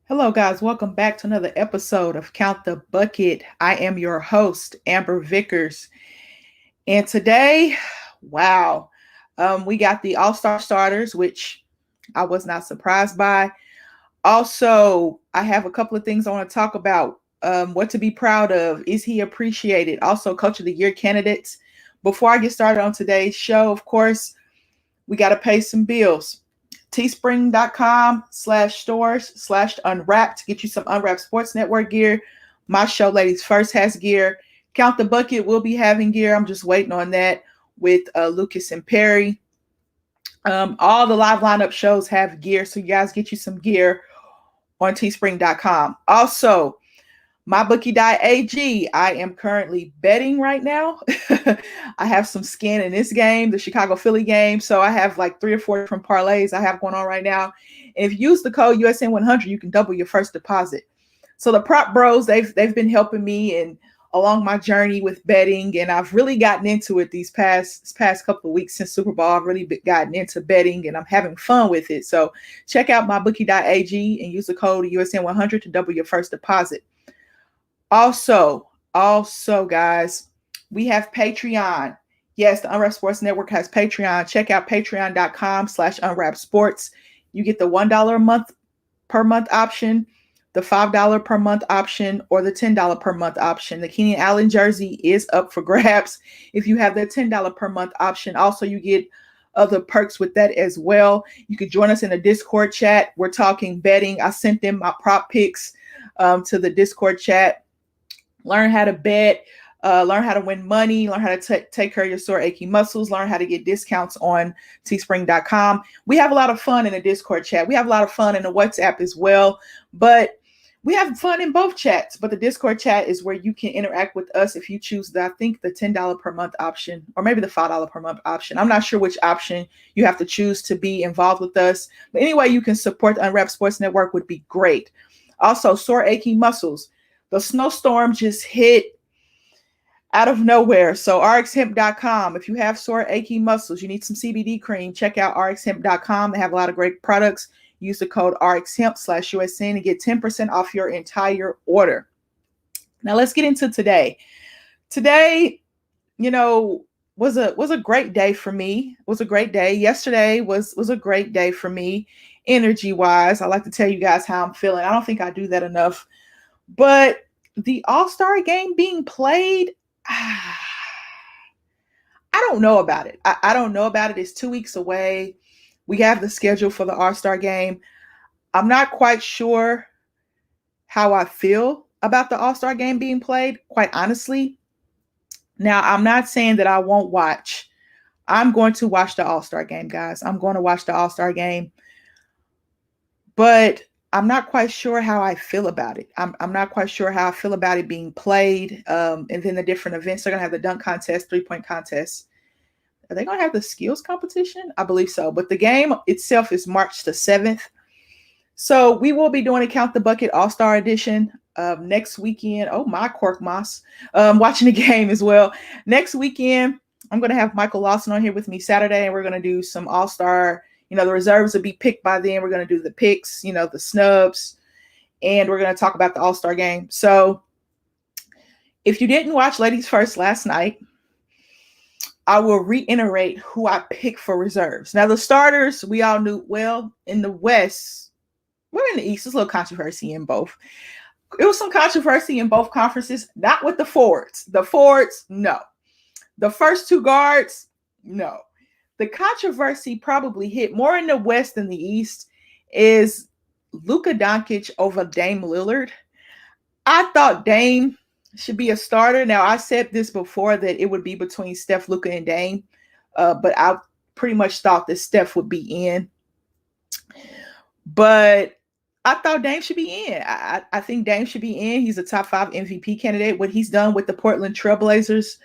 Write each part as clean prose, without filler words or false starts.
Hello, guys. Welcome back to another episode of Count the Bucket. I am your host, Amber Vickers. And today, wow, we got the All Star starters, which I was not surprised by. Also, I have a couple of things I want to talk about. What to be proud of. Is he appreciated? Also, Coach of the Year candidates. Before I get started on today's show, of course, we got to pay some bills. Teespring.com/stores/unwrapped to get you some Unwrapped Sports Network gear. My show, Ladies First, has gear. Count the Bucket will be having gear. I'm just waiting on that with Lucas and Perry. All the live lineup shows have gear, so you guys get you some gear on teespring.com. Also, MyBookie.ag. I am currently betting right now. I have some skin in this game, the Chicago Philly game. So I have like 3 or 4 different parlays I have going on right now. And if you use the code USN100, you can double your first deposit. So the prop bros, they've been helping me and along my journey with betting, and I've really gotten into it these past couple of weeks since Super Bowl. I've really gotten into betting and I'm having fun with it. So check out mybookie.ag and use the code USN100 to double your first deposit. Also, guys, we have Patreon. Yes, the Unwrapped Sports Network has Patreon. Check out patreon.com/unwrapped sports. You get the $1 a month per month option, the $5 per month option, or the $10 per month option. The Keenan Allen jersey is up for grabs if you have the $10 per month option. Also, you get other perks with that as well. You could join us in the Discord chat. We're talking betting. I sent them my prop picks to the Discord chat. Learn how to bet, learn how to win money, learn how to take care of your sore achy muscles, learn how to get discounts on teespring.com. We have a lot of fun in the Discord chat. We have a lot of fun in the WhatsApp as well, but we have fun in both chats. But the Discord chat is where you can interact with us if you choose I think the $10 per month option, or maybe the $5 per month option. I'm not sure which option you have to choose to be involved with us. But anyway, you can support the Unwrapped Sports Network would be great. Also, sore achy muscles. The snowstorm just hit out of nowhere. So rxhemp.com. If you have sore achy muscles, you need some CBD cream, check out rxhemp.com. They have a lot of great products. Use the code rxhemp/USN and get 10% off your entire order. Now let's get into today. Today, was a great day for me. It was a great day. Yesterday was a great day for me, energy wise. I like to tell you guys how I'm feeling. I don't think I do that enough. But the All-Star game being played, I don't know about it. I don't know about it. It's 2 weeks away. We have the schedule for the All-Star game. I'm not quite sure how I feel about the All-Star game being played, quite honestly. Now, I'm not saying that I won't watch. I'm going to watch the All-Star game, guys. I'm going to watch the All-Star game. But I'm not quite sure how I feel about it. I'm not quite sure how I feel about it being played. And then the different events. They're going to have the dunk contest, 3-point contest. Are they going to have the skills competition? I believe so. But the game itself is March the 7th. So we will be doing a Count the Bucket All-Star Edition next weekend. Oh, my Cork Moss. Watching the game as well. Next weekend, I'm going to have Michael Lawson on here with me Saturday, and we're going to do some All-Star. The reserves will be picked by then. We're going to do the picks, the snubs, and we're going to talk about the All-Star game. So if you didn't watch Ladies First last night, I will reiterate who I picked for reserves. Now, the starters, we all knew well in the West. We're in the East. There's a little controversy in both. It was some controversy in both conferences, not with the forwards. The forwards, no. The first two guards, no. The controversy probably hit more in the West than the East is Luka Doncic over Dame Lillard. I thought Dame should be a starter. Now, I said this before that it would be between Steph, Luka, and Dame, but I pretty much thought that Steph would be in. But I thought Dame should be in. I think Dame should be in. He's a top 5 MVP candidate. What he's done with the Portland Trailblazers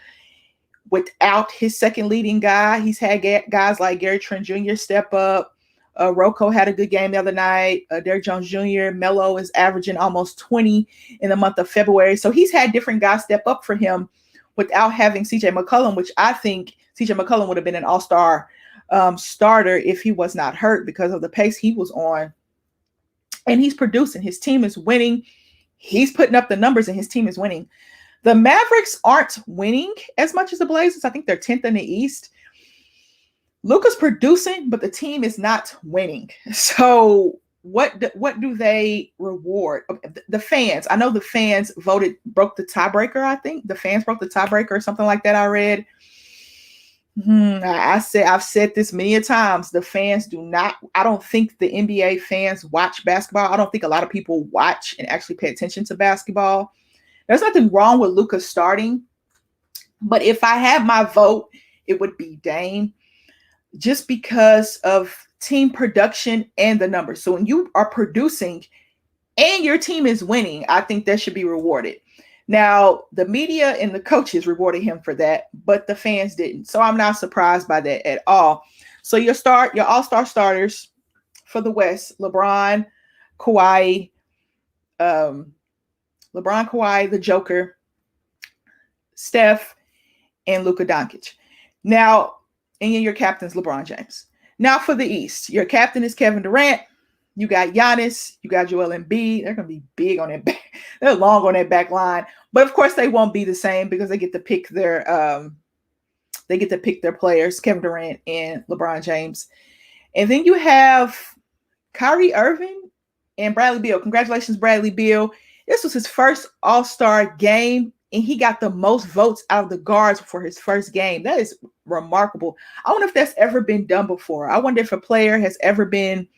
without his second leading guy, he's had guys like Gary Trent Jr. step up. Rocco had a good game the other night. Derrick Jones Jr., Melo is averaging almost 20 in the month of February. So he's had different guys step up for him without having CJ McCollum, which I think CJ McCollum would have been an all-star starter if he was not hurt because of the pace he was on and he's producing. His team is winning. He's putting up the numbers, and his team is winning. The Mavericks aren't winning as much as the Blazers. I think they're 10th in the East. Luka's producing, but the team is not winning. So what do they reward? The fans. I know the fans broke the tiebreaker. I think the fans broke the tiebreaker or something like that. I read. I've said this many a times. The fans do not. I don't think the NBA fans watch basketball. I don't think a lot of people watch and actually pay attention to basketball. There's nothing wrong with Luka starting, but if I had my vote, it would be Dame, just because of team production and the numbers. So when you are producing and your team is winning, I think that should be rewarded. Now, the media and the coaches rewarded him for that, but the fans didn't. So I'm not surprised by that at all. So your all-star starters for the West: LeBron, Kawhi, the Joker, Steph, and Luka Doncic. Now, and your captain's LeBron James. Now for the East, your captain is Kevin Durant. You got Giannis, you got Joel Embiid. They're going to be big on that back. They're long on that back line. But of course, they won't be the same because they get to pick their players, Kevin Durant and LeBron James. And then you have Kyrie Irving and Bradley Beal. Congratulations, Bradley Beal. This was his first All-Star game, and he got the most votes out of the guards for his first game. That is remarkable. I wonder if that's ever been done before. I wonder if a player has ever been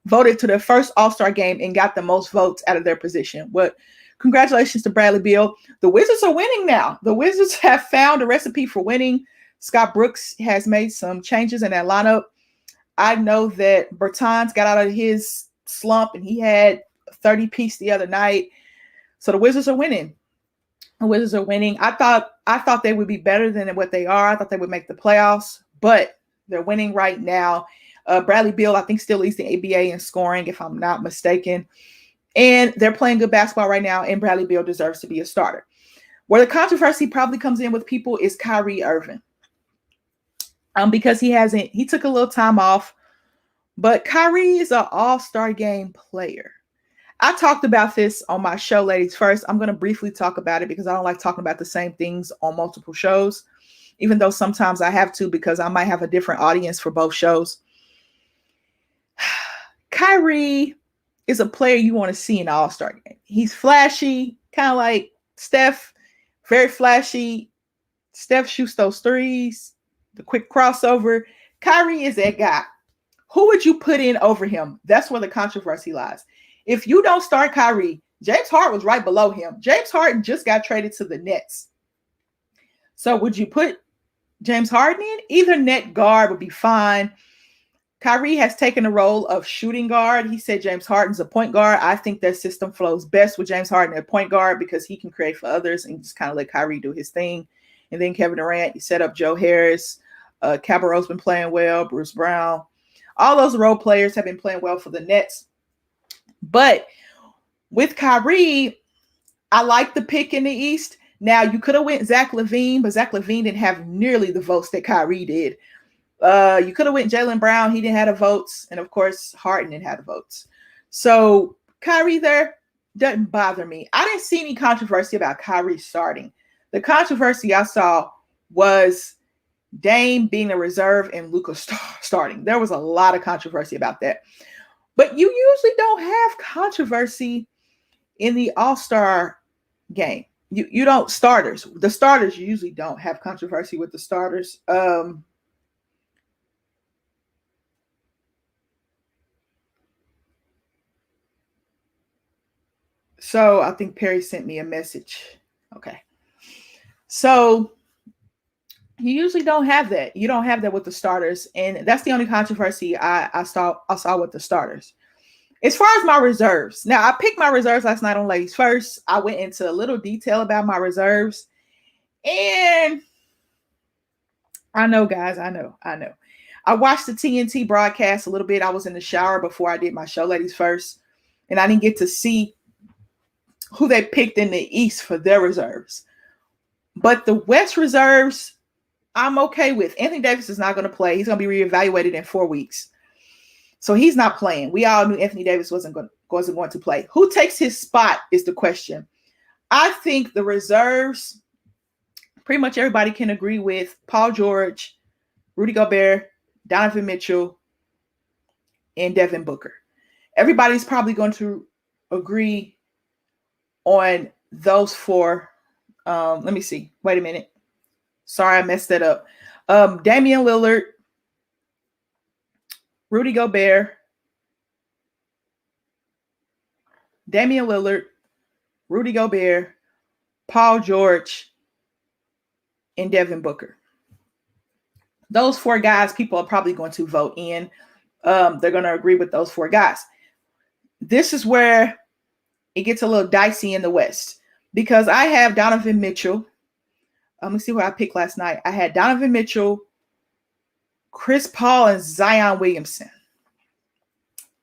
voted to their first All-Star game and got the most votes out of their position. But congratulations to Bradley Beal. The Wizards are winning now. The Wizards have found a recipe for winning. Scott Brooks has made some changes in that lineup. I know that Bertans got out of his slump, and he had a 30-piece the other night. So the Wizards are winning. The Wizards are winning. I thought they would be better than what they are. I thought they would make the playoffs, but they're winning right now. Bradley Beal, I think, still leads the ABA in scoring, if I'm not mistaken. And they're playing good basketball right now, and Bradley Beal deserves to be a starter. Where the controversy probably comes in with people is Kyrie Irving. Because he took a little time off, but Kyrie is an all-star game player. I talked about this on my show, Ladies First. I'm going to briefly talk about it because I don't like talking about the same things on multiple shows, even though sometimes I have to because I might have a different audience for both shows. Kyrie is a player you want to see in an all-star game. He's flashy, kind of like Steph, very flashy. Steph shoots those threes, the quick crossover. Kyrie is that guy. Who would you put in over him? That's where the controversy lies. If you don't start Kyrie, James Harden was right below him. James Harden just got traded to the Nets. So would you put James Harden in? Either net guard would be fine. Kyrie has taken the role of shooting guard. He said James Harden's a point guard. I think that system flows best with James Harden at point guard because he can create for others and just kind of let Kyrie do his thing. And then Kevin Durant, you set up Joe Harris. Cabarrot's been playing well. Bruce Brown. All those role players have been playing well for the Nets. But with Kyrie, I like the pick in the East. Now, you could have went Zach LaVine, but Zach LaVine didn't have nearly the votes that Kyrie did. You could have went Jaylen Brown. He didn't have the votes. And, of course, Harden didn't have the votes. So, Kyrie there doesn't bother me. I didn't see any controversy about Kyrie starting. The controversy I saw was Dame being a reserve and Luka starting. There was a lot of controversy about that. But you usually don't have controversy in the All-Star game. You don't starters. The starters, you usually don't have controversy with the starters. So I think Perry sent me a message. Okay. So you usually don't have that. You don't have that with the starters. And that's the only controversy I saw with the starters. As far as my reserves, now I picked my reserves last night on Ladies First. I went into a little detail about my reserves. And I know, guys, I know. I watched the TNT broadcast a little bit. I was in the shower before I did my show, Ladies First. And I didn't get to see who they picked in the East for their reserves. But the West reserves, I'm okay with. Anthony Davis is not going to play. He's going to be reevaluated in 4 weeks. So he's not playing. We all knew Anthony Davis wasn't going to play. Who takes his spot is the question. I think the reserves, pretty much everybody can agree with Paul George, Rudy Gobert, Donovan Mitchell, and Devin Booker. Everybody's probably going to agree on those four. Let me see. Wait a minute. Sorry, I messed that up. Damian Lillard, Rudy Gobert, Damian Lillard, Rudy Gobert, Paul George, and Devin Booker. Those four guys, people are probably going to vote in. They're going to agree with those four guys. This is where it gets a little dicey in the West because I have Donovan Mitchell. Let me see what I picked last night. I had Donovan Mitchell, Chris Paul, and Zion Williamson.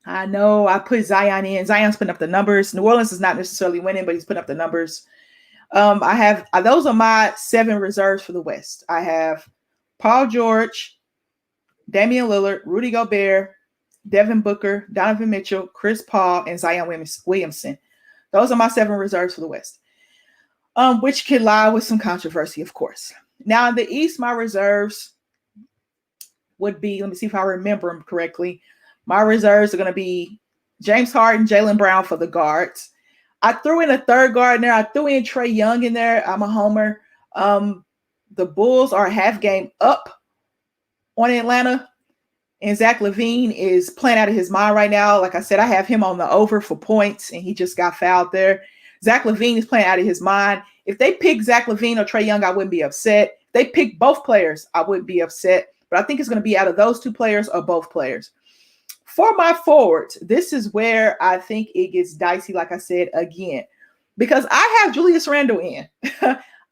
I know I put Zion in. Zion's putting up the numbers. New Orleans is not necessarily winning, but he's putting up the numbers. I have those are my 7 reserves for the West. I have Paul George, Damian Lillard, Rudy Gobert, Devin Booker, Donovan Mitchell, Chris Paul, and Zion Williamson. Those are my 7 reserves for the West, which could lie with some controversy, of course. Now in the East, my reserves would be, let me see if I remember them correctly. My reserves are going to be James Harden, Jaylen Brown for the guards. I threw in a third guard in there. I threw in Trae Young in there. I'm a homer. The Bulls are a half game up on Atlanta, and Zach LaVine is playing out of his mind right now. Like I said, I have him on the over for points, and he just got fouled there. Zach LaVine is playing out of his mind. If they pick Zach LaVine or Trae Young, I wouldn't be upset. If they pick both players, I wouldn't be upset. But I think it's going to be out of those 2 players or both players. For my forwards, this is where I think it gets dicey, like I said, again, because I have Julius Randle in.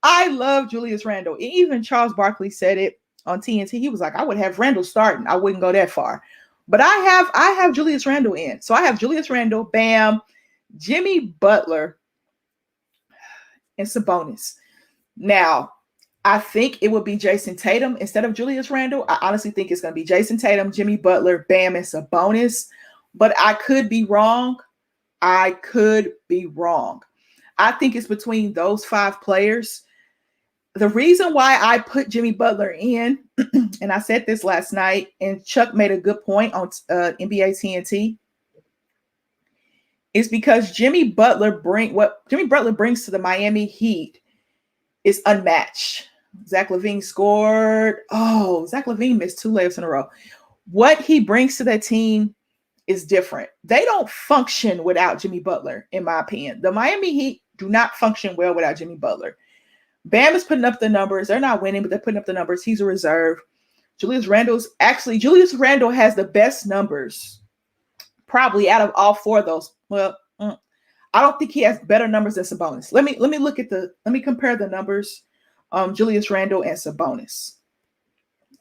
I love Julius Randle. Even Charles Barkley said it on TNT. He was like, I would have Randle starting. I wouldn't go that far. But I have Julius Randle in. So I have Julius Randle, Bam, Jimmy Butler, and Sabonis. Now, I think it would be Jason Tatum instead of Julius Randle. I honestly think it's going to be Jason Tatum, Jimmy Butler, Bam, and Sabonis. But I could be wrong. I think it's between those 5 players. The reason why I put Jimmy Butler in, and I said this last night, and Chuck made a good point on NBA TNT, is because Jimmy Butler brings to the Miami Heat is unmatched. Zach LaVine scored. Oh, Zach LaVine missed 2 layups in a row. What he brings to that team is different. They don't function without Jimmy Butler, in my opinion. The Miami Heat do not function well without Jimmy Butler. Bam is putting up the numbers. They're not winning, but they're putting up the numbers. He's a reserve. Julius Randle has the best numbers, probably out of all 4 of those. Well, I don't think he has better numbers than Sabonis. Let me compare the numbers. Julius Randle and Sabonis.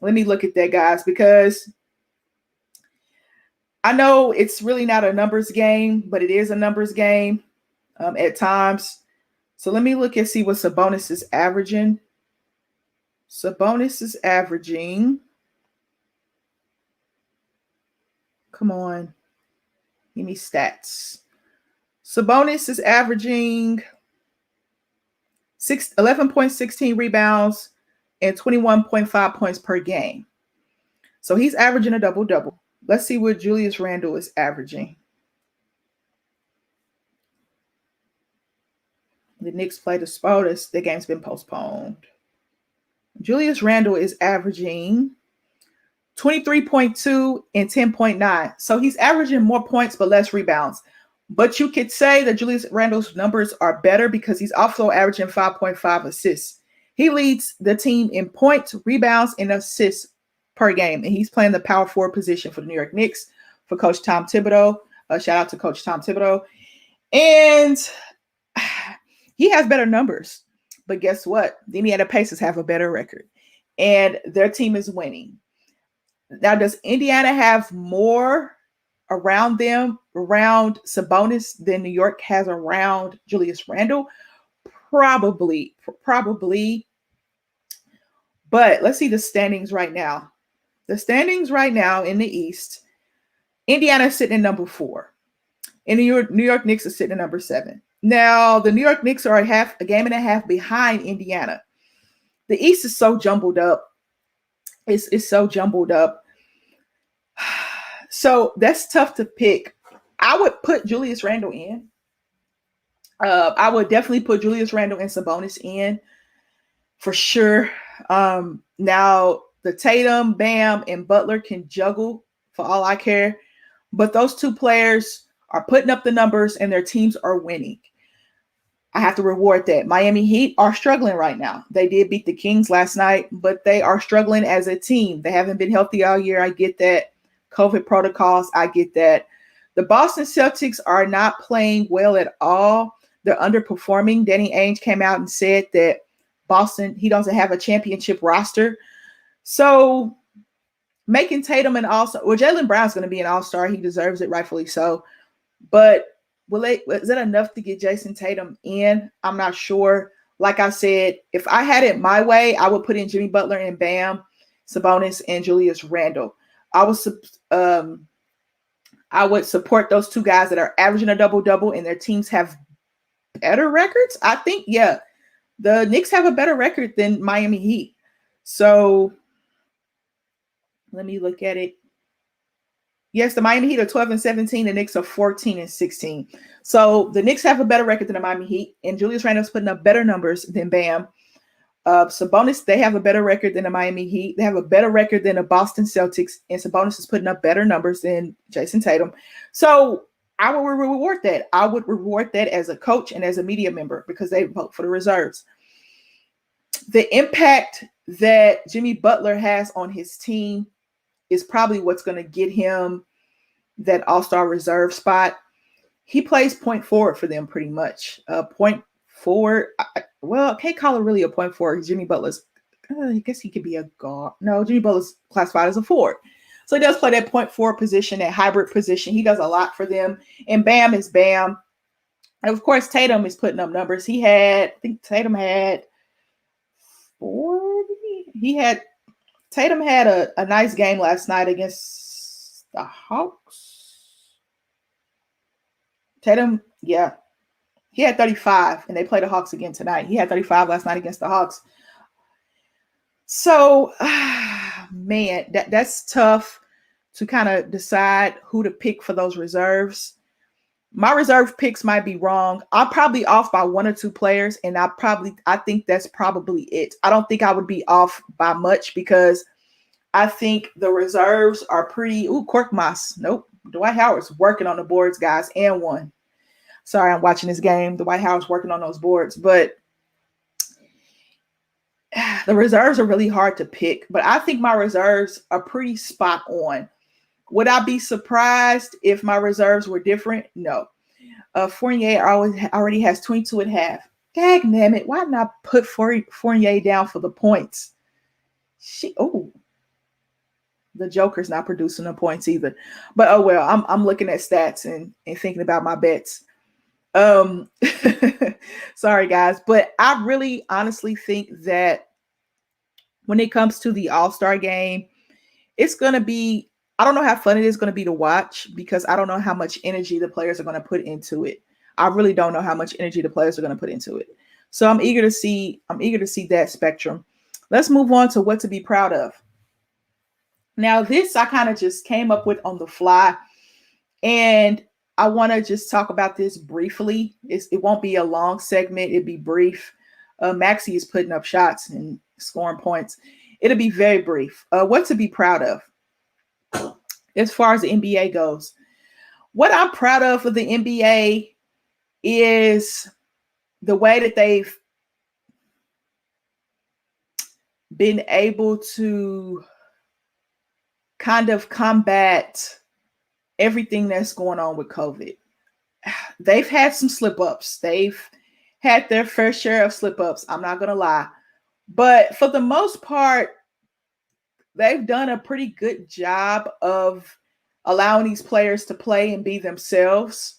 Let me look at that, guys, because I know it's really not a numbers game, but it is a numbers game at times. So let me look and see what Sabonis is averaging. Sabonis is averaging. Come on. Give me stats. Sabonis is averaging 11.16 rebounds and 21.5 points per game. So he's averaging a double-double. Let's see what Julius Randle is averaging. The Knicks play the Spurs. The game's been postponed. Julius Randle is averaging 23.2 and 10.9. So he's averaging more points but less rebounds. But you could say that Julius Randle's numbers are better because he's also averaging 5.5 assists. He leads the team in points, rebounds, and assists per game. And he's playing the power forward position for the New York Knicks for Coach Tom Thibodeau. Shout out to Coach Tom Thibodeau. And he has better numbers. But guess what? The Indiana Pacers have a better record. And their team is winning. Now, does Indiana have more around them, around Sabonis, than New York has around Julius Randle? Probably. But let's see the standings right now. The standings right now in the East, Indiana is sitting at number 4. And the New York Knicks are sitting at number 7. Now, the New York Knicks are a game and a half behind Indiana. The East is so jumbled up. It's so jumbled up. So that's tough to pick. I would put Julius Randle in. I would definitely put Julius Randle and Sabonis in for sure. Now, the Tatum, Bam, and Butler can juggle for all I care. But those two players are putting up the numbers and their teams are winning. I have to reward that. Miami Heat are struggling right now. They did beat the Kings last night, but they are struggling as a team. They haven't been healthy all year. I get that. COVID protocols, I get that. The Boston Celtics are not playing well at all. They're underperforming. Danny Ainge came out and said that Boston, he doesn't have a championship roster. So making Tatum an all-star, well, Jaylen Brown's going to be an all-star. He deserves it, rightfully so. But is it enough to get Jason Tatum in? I'm not sure. Like I said, if I had it my way, I would put in Jimmy Butler and Bam, Sabonis, and Julius Randle. I would support those two guys that are averaging a double-double and their teams have better records. I think, yeah, the Knicks have a better record than Miami Heat. So let me look at it. Yes, the Miami Heat are 12-17. The Knicks are 14-16. So the Knicks have a better record than the Miami Heat, and Julius Randle's putting up better numbers than Bam. Sabonis, they have a better record than the Miami Heat. They have a better record than the Boston Celtics, and Sabonis is putting up better numbers than Jason Tatum. So I would reward that. I would reward that as a coach and as a media member because they vote for the reserves. The impact that Jimmy Butler has on his team is probably what's going to get him that all-star reserve spot. He plays point forward for them pretty much. Point forward. Well, I can't call it really a point forward. Jimmy Butler's, I guess he could be a guard. No, Jimmy Butler's classified as a forward. So he does play that point forward position, that hybrid position. He does a lot for them. And Bam is Bam. And of course, Tatum is putting up numbers. Tatum had 40. Tatum had a nice game last night against the Hawks. Tatum, yeah. He had 35, and they play the Hawks again tonight. He had 35 last night against the Hawks. So, man, that's tough to kind of decide who to pick for those reserves. My reserve picks might be wrong. I'm probably off by one or two players, and I think that's probably it. I don't think I would be off by much because I think the reserves are pretty. Korkmaz. Nope. Dwight Howard's working on the boards, guys, and one. Sorry, I'm watching this game. Dwight Howard's working on those boards, but the reserves are really hard to pick. But I think my reserves are pretty spot on. Would I be surprised if my reserves were different? No. Fournier already has 22.5. Dagnammit, why not put Fournier down for the points? The Joker's not producing the points either. But oh well, I'm looking at stats and thinking about my bets. Sorry guys, but I really honestly think that when it comes to the All-Star game, it's going to be, I don't know how fun it is going to be to watch because I don't know how much energy the players are going to put into it. I really don't know how much energy the players are going to put into it. So I'm eager to see that spectrum. Let's move on to what to be proud of. Now, this I kind of just came up with on the fly, and I want to just talk about this briefly. It won't be a long segment. It'll be brief. Maxey is putting up shots and scoring points. It'll be very brief. What to be proud of as far as the NBA goes. What I'm proud of for the NBA is the way that they've been able to kind of combat everything that's going on with COVID. They've had some slip-ups. They've had their fair share of slip-ups. I'm not going to lie. But for the most part, they've done a pretty good job of allowing these players to play and be themselves.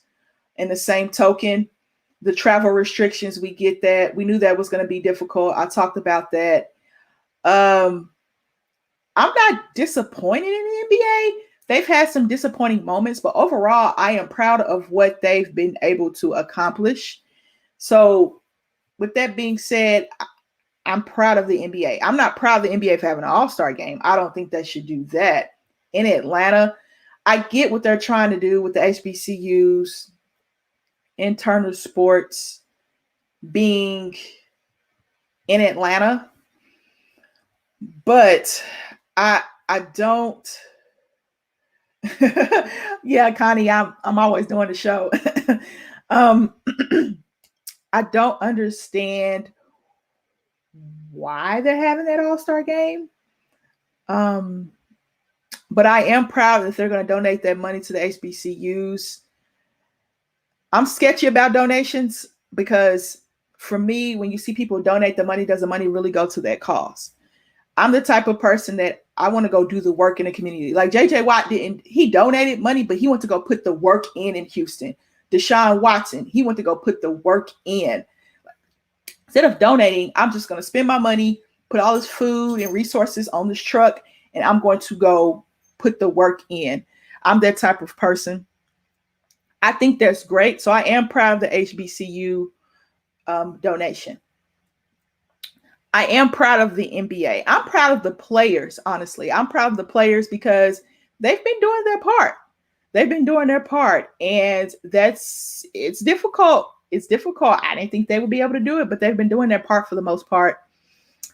In the same token, the travel restrictions, we get that. We knew that was going to be difficult. I talked about that. I'm not disappointed in the NBA. they've had some disappointing moments, but overall, I am proud of what they've been able to accomplish. So, with that being said, I'm proud of the NBA. I'm not proud of the NBA for having an all-star game. I don't think they should do that in Atlanta. I get what they're trying to do with the HBCUs, internal sports being in Atlanta, but I don't. Yeah, Connie, I'm always doing the show. um, I don't understand why they're having that all-star game. But I am proud that they're going to donate that money to the HBCUs. I'm sketchy about donations because for me, when you see people donate the money, does the money really go to that cause? I'm the type of person that I want to go do the work in the community. Like JJ Watt he donated money, but he went to go put the work in Houston. Deshaun Watson, he went to go put the work in. Instead of donating, I'm just going to spend my money, put all this food and resources on this truck, and I'm going to go put the work in. I'm that type of person. I think that's great. So I am proud of the HBCU donation. I am proud of the NBA. I'm proud of the players, honestly. I'm proud of the players because they've been doing their part. They've been doing their part. And it's difficult. It's difficult. I didn't think they would be able to do it, but they've been doing their part for the most part.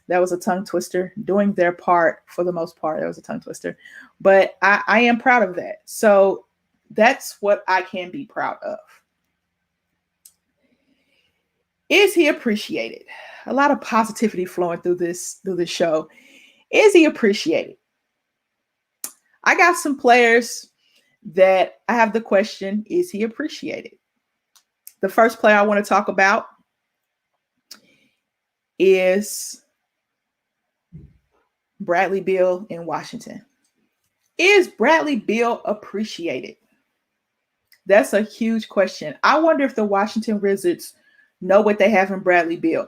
That was a tongue twister. Doing their part for the most part. That was a tongue twister. But I am proud of that. So that's what I can be proud of. Is he appreciated? A lot of positivity flowing through this show. Is he appreciated? I got some players that I have the question, is he appreciated? The first player I want to talk about is Bradley Beal in Washington. Is Bradley Beal appreciated? That's a huge question. I wonder if the Washington Wizards know what they have in Bradley Beal.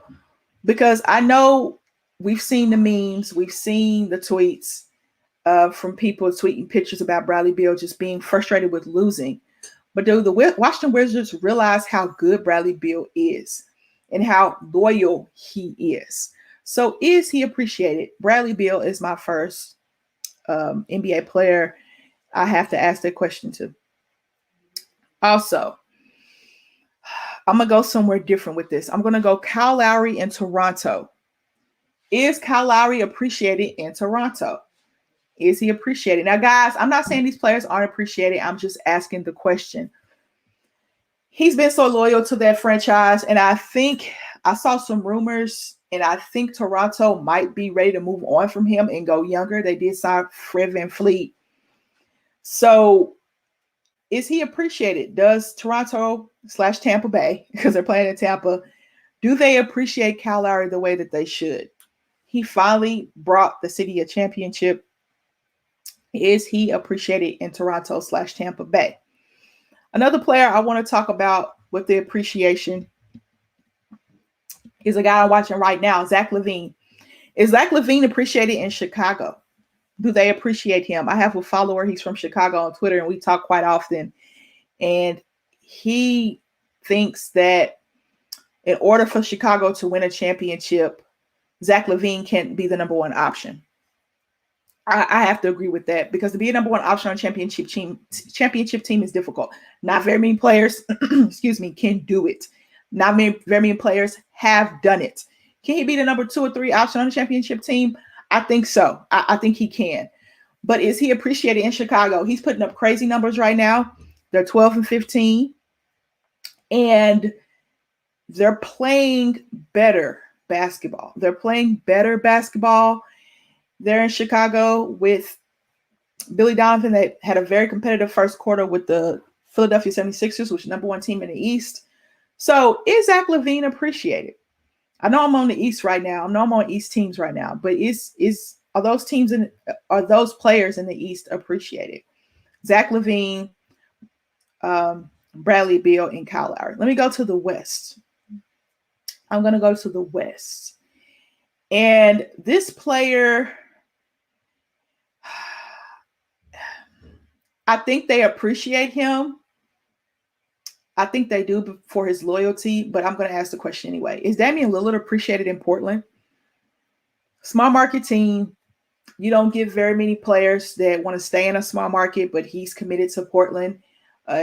Because I know we've seen the memes, we've seen the tweets from people tweeting pictures about Bradley Beal just being frustrated with losing. But do the Washington Wizards realize how good Bradley Beal is and how loyal he is? So is he appreciated? Bradley Beal is my first NBA player I have to ask that question to. Also, I'm going to go somewhere different with this. I'm going to go Kyle Lowry in Toronto. Is Kyle Lowry appreciated in Toronto? Is he appreciated? Now, guys, I'm not saying these players aren't appreciated. I'm just asking the question. He's been so loyal to that franchise, and I think I saw some rumors, and I think Toronto might be ready to move on from him and go younger. They did sign Fred VanVleet. So is he appreciated? Does Toronto/Tampa Bay, because they're playing in Tampa, do they appreciate Kyle Lowry the way that they should? He finally brought the city a championship. Is he appreciated in Toronto/Tampa Bay? Another player I want to talk about with the appreciation is a guy I'm watching right now, Zach LaVine. Is Zach LaVine appreciated in Chicago? Do they appreciate him? I have a follower. He's from Chicago on Twitter, and we talk quite often. And he thinks that in order for Chicago to win a championship, Zach LaVine can't be the number one option. I have to agree with that because to be a number one option on championship team is difficult. Not very many players, can do it. Not very many players have done it. Can he be the number 2 or 3 option on the championship team? I think so. I think he can. But is he appreciated in Chicago? He's putting up crazy numbers right now. They're 12-15. And they're playing better basketball. They're in Chicago with Billy Donovan. They had a very competitive first quarter with the Philadelphia 76ers, which is number 1 team in the East. So is Zach LaVine appreciated? I know I'm on the East right now. I know I'm on East teams right now, but are those players in the East appreciated? Zach LaVine, Bradley Beal, and Kyle Lowry. Let me go to the West. I'm going to go to the West. And this player, I think they appreciate him. I think they do for his loyalty, but I'm going to ask the question anyway. Is Damian Lillard appreciated in Portland? Small market team. You don't get very many players that want to stay in a small market, but he's committed to Portland.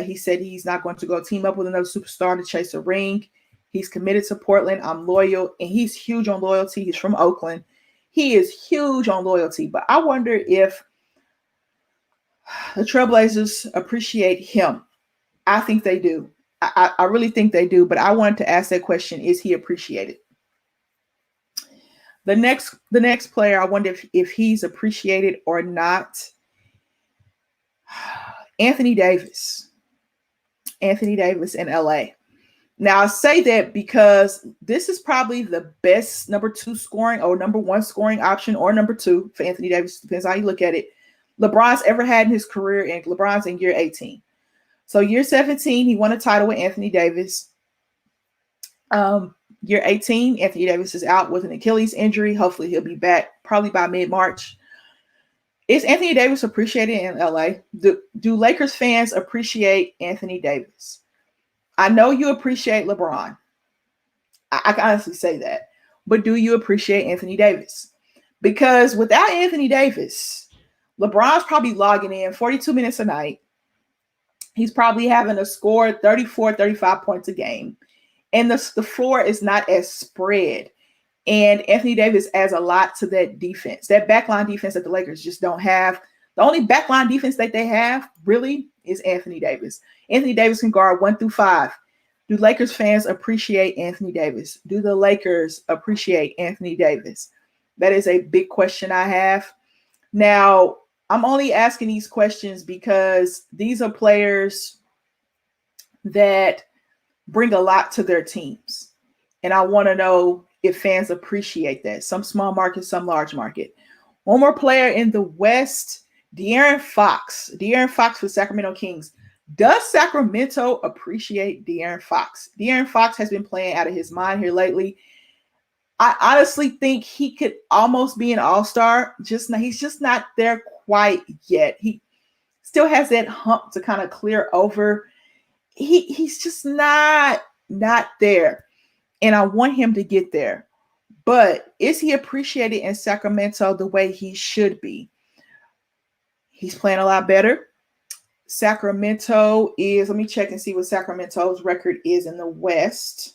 He said he's not going to go team up with another superstar to chase a ring. He's committed to Portland. I'm loyal, and he's huge on loyalty. He's from Oakland. He is huge on loyalty, but I wonder if the Trailblazers appreciate him. I think they do. I really think they do, but I wanted to ask that question, is he appreciated? The next player, I wonder if he's appreciated or not. Anthony Davis. Anthony Davis in LA. Now, I say that because this is probably the best number 2 scoring or number 1 scoring option, or number 2 for Anthony Davis. Depends how you look at it. LeBron's ever had in his career, and LeBron's in year 18. So year 17, he won a title with Anthony Davis. Year 18, Anthony Davis is out with an Achilles injury. Hopefully he'll be back probably by mid-March. Is Anthony Davis appreciated in LA? Do Lakers fans appreciate Anthony Davis? I know you appreciate LeBron. I can honestly say that. But do you appreciate Anthony Davis? Because without Anthony Davis, LeBron's probably logging in 42 minutes a night. He's probably having to score 34, 35 points a game. And the floor is not as spread. And Anthony Davis adds a lot to that defense, that backline defense that the Lakers just don't have. The only backline defense that they have really is Anthony Davis. Anthony Davis can guard 1 through 5. Do Lakers fans appreciate Anthony Davis? Do the Lakers appreciate Anthony Davis? That is a big question I have. Now, I'm only asking these questions because these are players that bring a lot to their teams. And I want to know if fans appreciate that. Some small market, some large market. One more player in the West, De'Aaron Fox. De'Aaron Fox for Sacramento Kings. Does Sacramento appreciate De'Aaron Fox? De'Aaron Fox has been playing out of his mind here lately. I honestly think he could almost be an all-star. He's just not there quite yet. He still has that hump to kind of clear over. He's just not there. And I want him to get there. But is he appreciated in Sacramento the way he should be? He's playing a lot better. Sacramento is, let me check and see what Sacramento's record is in the West.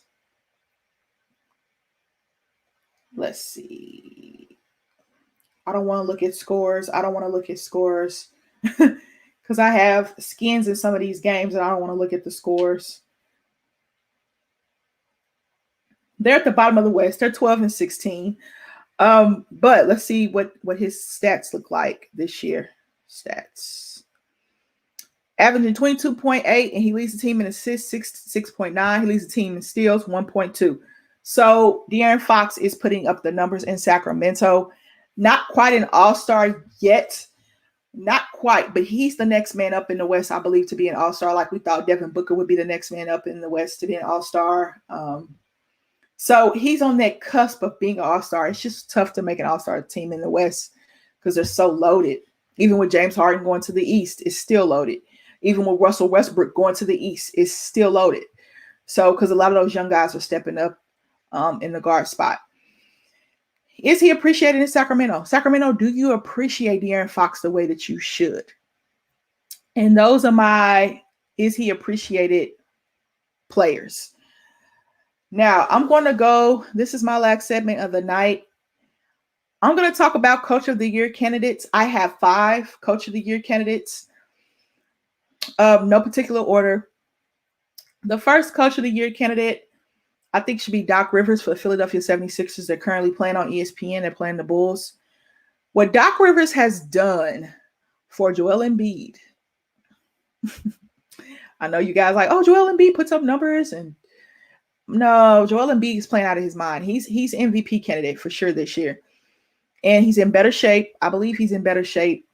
Let's see. I don't want to look at scores. Because I have skins in some of these games and I don't want to look at the scores. They're at the bottom of the West. They're 12-16. But let's see what his stats look like this year. Stats. Averaging 22.8, and he leads the team in assists 6.9. He leads the team in steals 1.2. So De'Aaron Fox is putting up the numbers in Sacramento. Not quite an all-star yet. Not quite, but he's the next man up in the West, I believe, to be an all-star. Like we thought Devin Booker would be the next man up in the West to be an all-star. So he's on that cusp of being an all-star. It's just tough to make an all-star team in the West because they're so loaded. Even with James Harden going to the East, it's still loaded. Even with Russell Westbrook going to the East, it's still loaded. So because a lot of those young guys are stepping up in the guard spot. Is he appreciated in Sacramento? Sacramento, do you appreciate De'Aaron Fox the way that you should? And those are my is he appreciated players. Now, I'm going to go, this is my last segment of the night. I'm going to talk about Coach of the Year candidates. I have 5 Coach of the Year candidates. No particular order. The first Coach of the Year candidate, I think, should be Doc Rivers for the Philadelphia 76ers. They're currently playing on ESPN. They're playing the Bulls. What Doc Rivers has done for Joel Embiid. I know you guys like, oh, Joel Embiid puts up numbers. And no, Joel Embiid is playing out of his mind. He's MVP candidate for sure this year. And he's in better shape. I believe he's in better shape.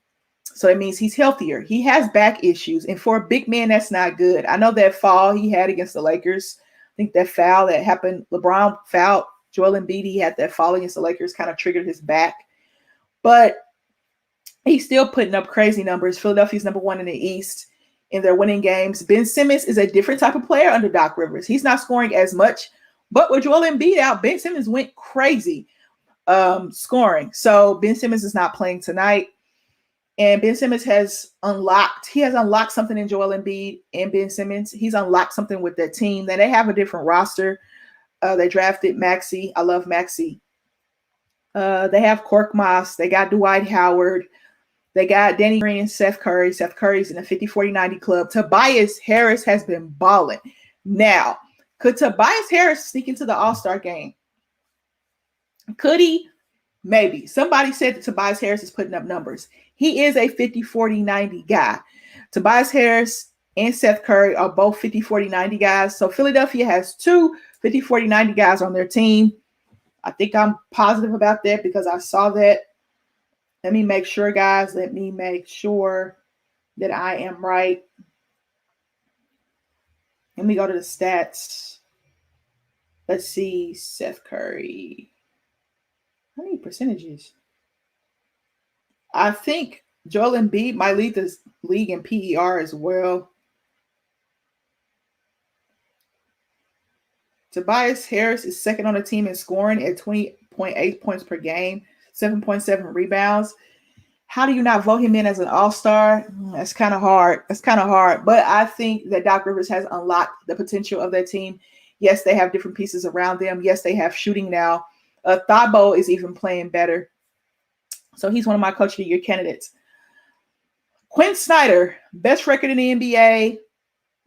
So it means he's healthier. He has back issues. And for a big man, that's not good. I know that fall he had against the Lakers. I think that foul that happened, LeBron fouled Joel Embiid. He had that fall against the Lakers, kind of triggered his back. But He's still putting up crazy numbers. Philadelphia's number one in the East, and they're winning games. Ben Simmons is a different type of player under Doc Rivers. He's not scoring as much, but with Joel Embiid out, Ben Simmons went crazy scoring. So Ben Simmons is not playing tonight. And Ben Simmons has unlocked something in Joel Embiid and Ben Simmons. He's unlocked something with their team. Then they have a different roster. They drafted Maxey. I love Maxey. They have Korkmaz. They got Dwight Howard. They got Danny Green and Seth Curry. Seth Curry's in the 50-40-90 club. Tobias Harris has been balling. Now, could Tobias Harris sneak into the All-Star game? Could he? Maybe. Somebody said that Tobias Harris is putting up numbers. He is a 50-40-90 guy. Tobias Harris and Seth Curry are both 50-40-90 guys. So Philadelphia has two 50-40-90 guys on their team. I think I'm positive about that because I saw that. Let me make sure, guys. Let me make sure that I am right. Let me go to the stats. Let's see. Seth Curry. How many percentages? I think Joel Embiid might lead this league in PER as well. Tobias Harris is second on the team in scoring at 20.8 points per game, 7.7 rebounds. How do you not vote him in as an all-star? That's kind of hard. But I think that Doc Rivers has unlocked the potential of their team. Yes, they have different pieces around them. Yes, they have shooting now. Thabo is even playing better. So he's one of my Coach of the Year candidates. Quinn Snyder, best record in the NBA.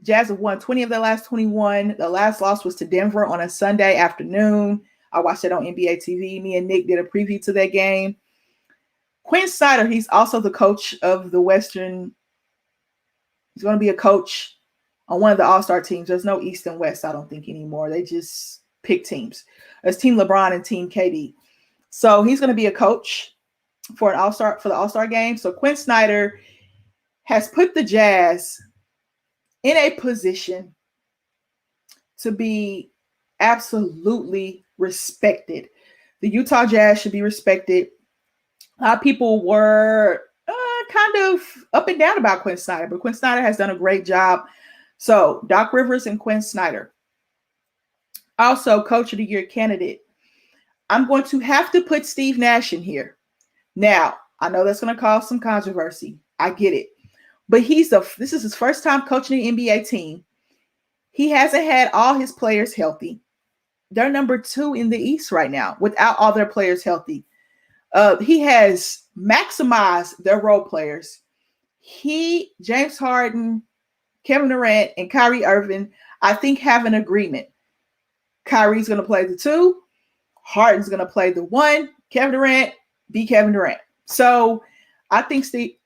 Jazz have won 20 of their last 21. The last loss was to Denver on a Sunday afternoon. I watched it on NBA TV. Me and Nick did a preview to that game. Quinn Snyder, he's also the coach of the Western. He's going to be a coach on one of the All-Star teams. There's no East and West, I don't think, anymore. They just pick teams. It's Team LeBron and Team KD. So he's going to be a coach for the All-Star game. So Quinn Snyder has put the Jazz in a position to be absolutely respected. The Utah Jazz should be respected. People were kind of up and down about Quinn Snyder, but Quinn Snyder has done a great job. So Doc Rivers and Quinn Snyder. Also, Coach of the Year candidate. I'm going to have to put Steve Nash in here. Now, I know that's going to cause some controversy. I get it. But this is his first time coaching an NBA team. He hasn't had all his players healthy. They're number 2 in the East right now without all their players healthy. He has maximized their role players. James Harden, Kevin Durant, and Kyrie Irving, I think, have an agreement. Kyrie's going to play the 2. Harden's going to play the 1. Kevin Durant, be Kevin Durant. So I think Steve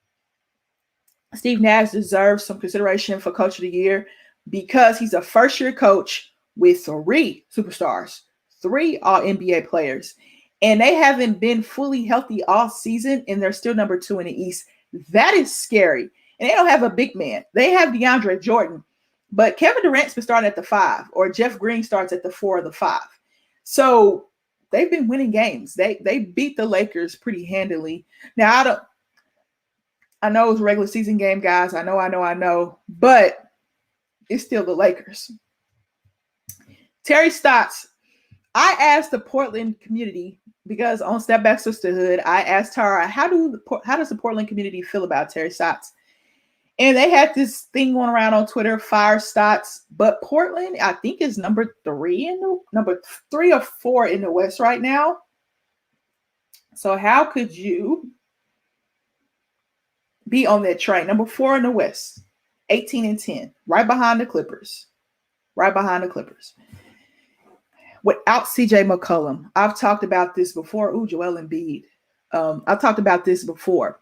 Nash deserves some consideration for Coach of the Year because he's a first-year coach with 3 superstars, 3 All-NBA players. And they haven't been fully healthy all season, and they're still number 2 in the East. That is scary. And they don't have a big man. They have DeAndre Jordan. But Kevin Durant's been starting at the 5, or Jeff Green starts at the 4 or the 5. So they've been winning games. They beat the Lakers pretty handily. Now, I know it's a regular season game, guys. I know. But it's still the Lakers. Terry Stotts. I asked the Portland community, because on Step Back Sisterhood, I asked her, how does the Portland community feel about Terry Stotts? And they had this thing going around on Twitter, Fire Stotts. But Portland, I think, is number 3 or 4 in the West right now. So how could you be on that train? Number 4 in the West, 18-10, right behind the Clippers. Without CJ McCollum. I've talked about this before. Joel Embiid. I've talked about this before.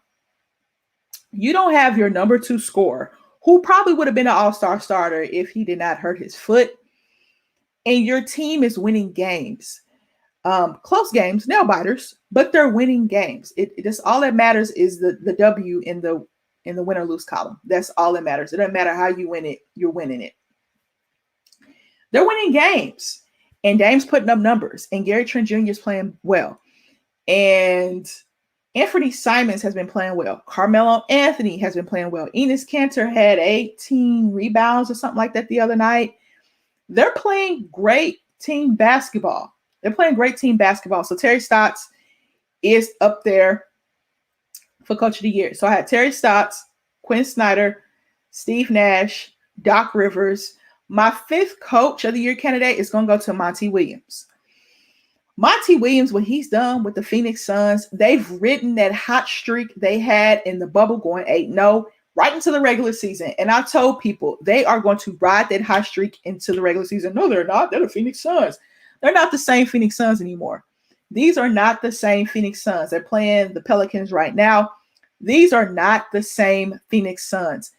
You don't have your number 2 scorer, who probably would have been an all-star starter if he did not hurt his foot. And your team is winning games. Close games, nail biters, but they're winning games. Just all that matters is the W in the win or lose column. That's all that matters. It doesn't matter how you win it, you're winning it. They're winning games. And Dame's putting up numbers. And Gary Trent Jr. is playing well. And Anthony Simons has been playing well. Carmelo Anthony has been playing well. Enes Kanter had 18 rebounds or something like that the other night. They're playing great team basketball. So Terry Stotts is up there for Coach of the Year. So I had Terry Stotts, Quinn Snyder, Steve Nash, Doc Rivers. My fifth Coach of the Year candidate is going to go to Monty Williams. Monty Williams, what he's done with the Phoenix Suns, they've ridden that hot streak they had in the bubble going 8-0 right into the regular season. And I told people they are going to ride that hot streak into the regular season. No, they're not. They're the Phoenix Suns. They're not the same Phoenix Suns anymore. These are not the same Phoenix Suns. They're playing the Pelicans right now. These are not the same Phoenix Suns.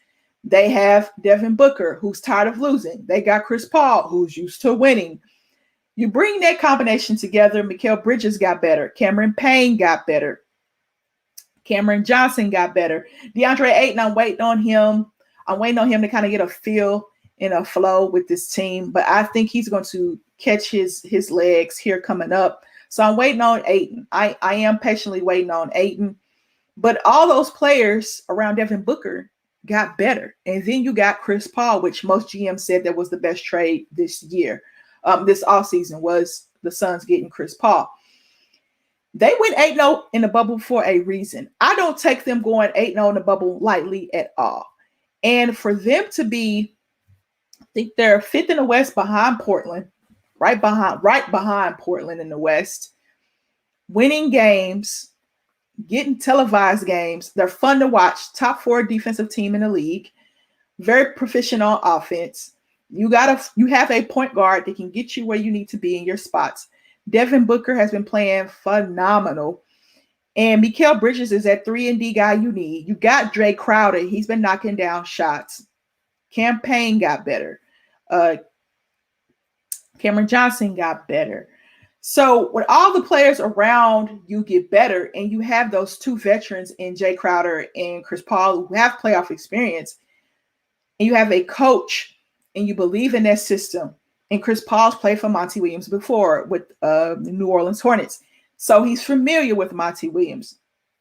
They have Devin Booker, who's tired of losing. They got Chris Paul, who's used to winning. You bring that combination together, Mikal Bridges got better. Cameron Payne got better. Cameron Johnson got better. DeAndre Ayton, I'm waiting on him. I'm waiting on him to kind of get a feel and a flow with this team. But I think he's going to catch his legs here coming up. So I'm waiting on Ayton. I am patiently waiting on Ayton. But all those players around Devin Booker got better. And then you got Chris Paul, which most GMs said that was the best trade this year. This offseason was the Suns getting Chris Paul. They went 8-0 in the bubble for a reason. I don't take them going 8-0 in the bubble lightly at all. And for them to be, I think they're fifth in the West behind Portland, right behind Portland in the West, winning games, getting televised games. They're fun to watch. Top 4 defensive team in the league. Very proficient on offense. You have a point guard that can get you where you need to be in your spots. Devin Booker has been playing phenomenal. And Mikal Bridges is that 3-and-D guy you need. You got Jay Crowder. He's been knocking down shots. Cam Payne got better. Cameron Johnson got better. So when all the players around you get better and you have those 2 veterans in Jay Crowder and Chris Paul who have playoff experience, and you have a coach and you believe in that system, and Chris Paul's played for Monty Williams before with the New Orleans Hornets. So he's familiar with Monty Williams.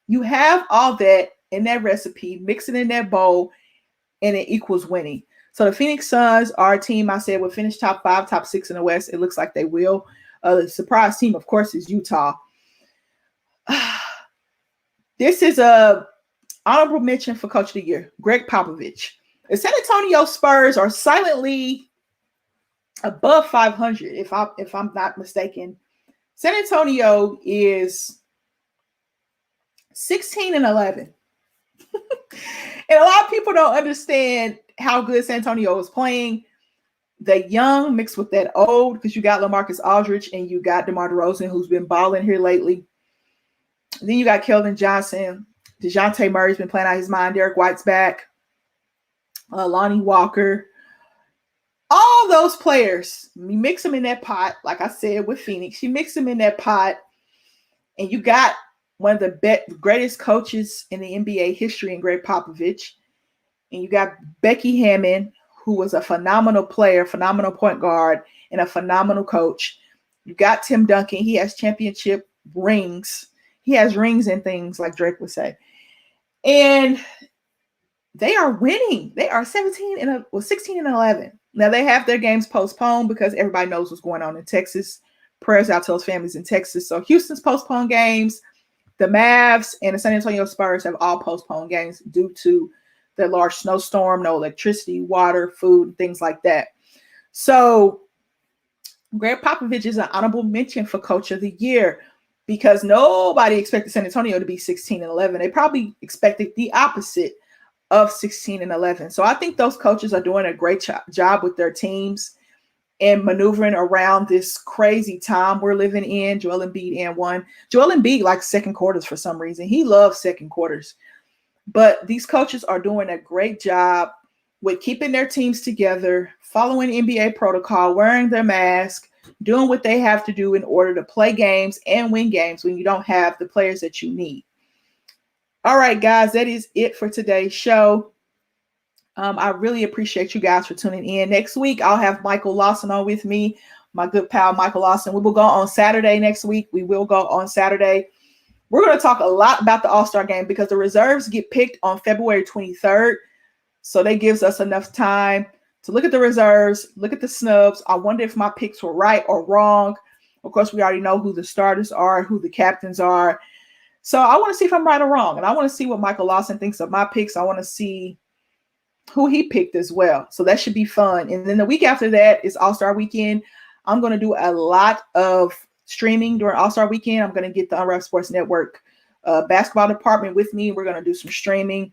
You have all that in that recipe, mix it in that bowl, and it equals winning. So the Phoenix Suns are a team I said will finish top 5, top 6 in the West. It looks like they will. The surprise team, of course, is Utah. This is a honorable mention for Coach of the Year, Greg Popovich. The San Antonio Spurs are silently above 500, if I'm not mistaken. San Antonio is 16-11. And a lot of people don't understand how good San Antonio is playing. The young mixed with that old, because you got LaMarcus Aldridge and you got DeMar DeRozan, who's been balling here lately. And then you got Keldon Johnson. DeJounte Murray's been playing out his mind. Derek White's back. Lonnie Walker. All those players, you mix them in that pot, like I said with Phoenix. You mix them in that pot, and you got one of the greatest coaches in the NBA history in Greg Popovich. And you got Becky Hammon, who was a phenomenal player, phenomenal point guard, and a phenomenal coach. You got Tim Duncan. He has championship rings. He has rings and things, like Drake would say. And they are winning. They are 16-11. Now, they have their games postponed because everybody knows what's going on in Texas. Prayers out to those families in Texas. So Houston's postponed games. The Mavs and the San Antonio Spurs have all postponed games due to the large snowstorm, no electricity, water, food, things like that. So Greg Popovich is an honorable mention for Coach of the Year because nobody expected San Antonio to be 16-11. They probably expected the opposite of 16-11. So I think those coaches are doing a great job with their teams and maneuvering around this crazy time we're living in. Joel Embiid and one. Joel Embiid likes second quarters for some reason. He loves second quarters. But these coaches are doing a great job with keeping their teams together, following NBA protocol, wearing their mask, doing what they have to do in order to play games and win games when you don't have the players that you need. All right, guys, that is it for today's show. I really appreciate you guys for tuning in. Next week, I'll have Michael Lawson on with me, my good pal Michael Lawson. We will go on Saturday next week. We will go on Saturday. We're going to talk a lot about the All-Star game because the reserves get picked on February 23rd. So that gives us enough time to look at the reserves, look at the snubs. I wonder if my picks were right or wrong. Of course, we already know who the starters are, who the captains are. So I want to see if I'm right or wrong. And I want to see what Michael Lawson thinks of my picks. I want to see who he picked as well. So that should be fun. And then the week after that is All-Star Weekend. I'm going to do a lot of streaming during All-Star Weekend. I'm going to get the Unwrapped Sports Network basketball department with me. We're going to do some streaming.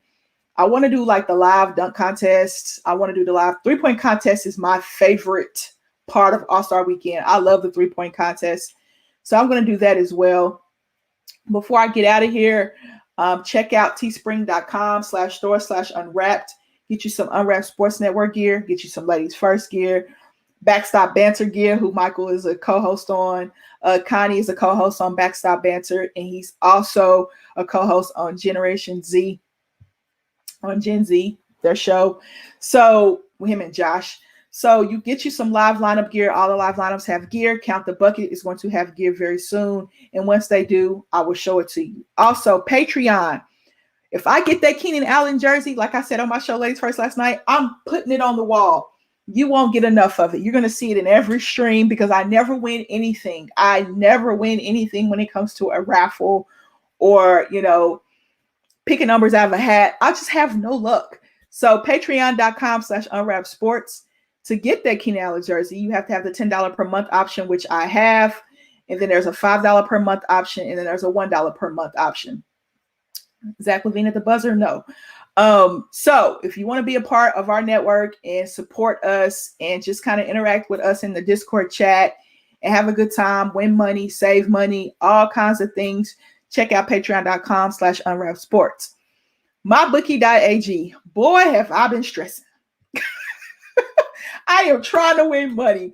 I want to do like the live dunk contests. I want to do the live three-point contest is my favorite part of All-Star Weekend. I love the three-point contest. So I'm going to do that as well. Before I get out of here, check out teespring.com/store/unwrapped. Get you some Unwrapped Sports Network gear. Get you some Ladies First gear. Backstop Banter gear, who Michael is a co-host on. Connie is a co-host on Backstop Banter, and he's also a co-host on Generation Z, on Gen Z, their show. So him and Josh. So you get you some live lineup gear. All the live lineups have gear. Count the Bucket is going to have gear very soon. And once they do, I will show it to you. Also, Patreon. If I get that Keenan Allen jersey, like I said on my show Ladies First last night, I'm putting it on the wall. You won't get enough of it. You're going to see it in every stream because I never win anything. I never win anything when it comes to a raffle or, picking numbers out of a hat. I just have no luck. So patreon.com/unwrappedsports. To get that Keenan Allen jersey, you have to have the $10 per month option, which I have. And then there's a $5 per month option. And then there's a $1 per month option. Zach Levine at the buzzer? No. So if you want to be a part of our network and support us and just kind of interact with us in the Discord chat and have a good time, win money, save money, all kinds of things, check out patreon.com/unwrappedsports. MyBookie.ag. Boy, have I been stressing. I am trying to win money.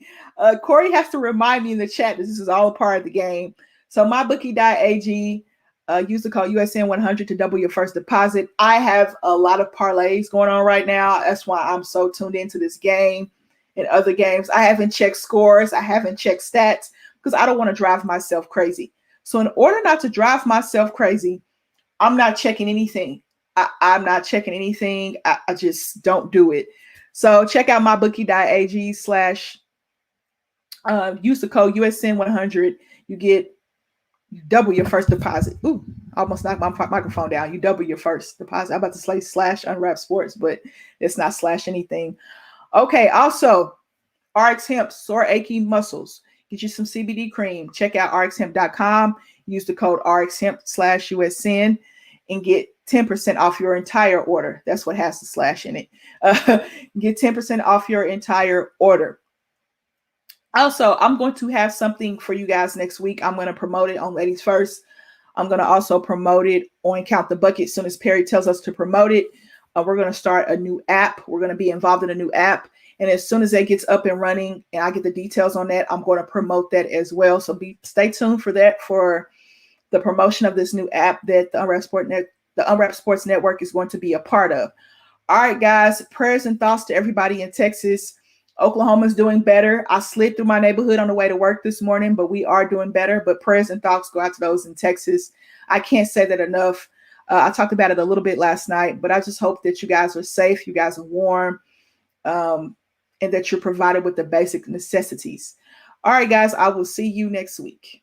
Corey has to remind me in the chat that this is all a part of the game. So MyBookie.ag, use the code USN100 to double your first deposit. I have a lot of parlays going on right now. That's why I'm so tuned into this game and other games. I haven't checked scores. I haven't checked stats because I don't want to drive myself crazy. So in order not to drive myself crazy, I'm not checking anything. I'm not checking anything. I just don't do it. So check out mybookie.ag/ use the code USN100. You double your first deposit. Ooh, almost knocked my microphone down. You double your first deposit. I'm about to say /Unwrapped Sports, but it's not / anything. Okay, also, RX Hemp, sore achy muscles. Get you some CBD cream. Check out rxhemp.com. Use the code RXHemp/USN and get 10% off your entire order. That's what has the / in it. Get 10% off your entire order. Also, I'm going to have something for you guys next week. I'm going to promote it on Ladies First. I'm going to also promote it on Count the Bucket as soon as Perry tells us to promote it. We're going to start a new app. We're going to be involved in a new app. And as soon as that gets up and running and I get the details on that, I'm going to promote that as well. So stay tuned for that, for the promotion of this new app that the Unwrapped Sports Network is going to be a part of. All right, guys, prayers and thoughts to everybody in Texas. Oklahoma's doing better. I slid through my neighborhood on the way to work this morning, but we are doing better. But prayers and thoughts go out to those in Texas. I can't say that enough. I talked about it a little bit last night, but I just hope that you guys are safe, you guys are warm, and that you're provided with the basic necessities. All right, guys, I will see you next week.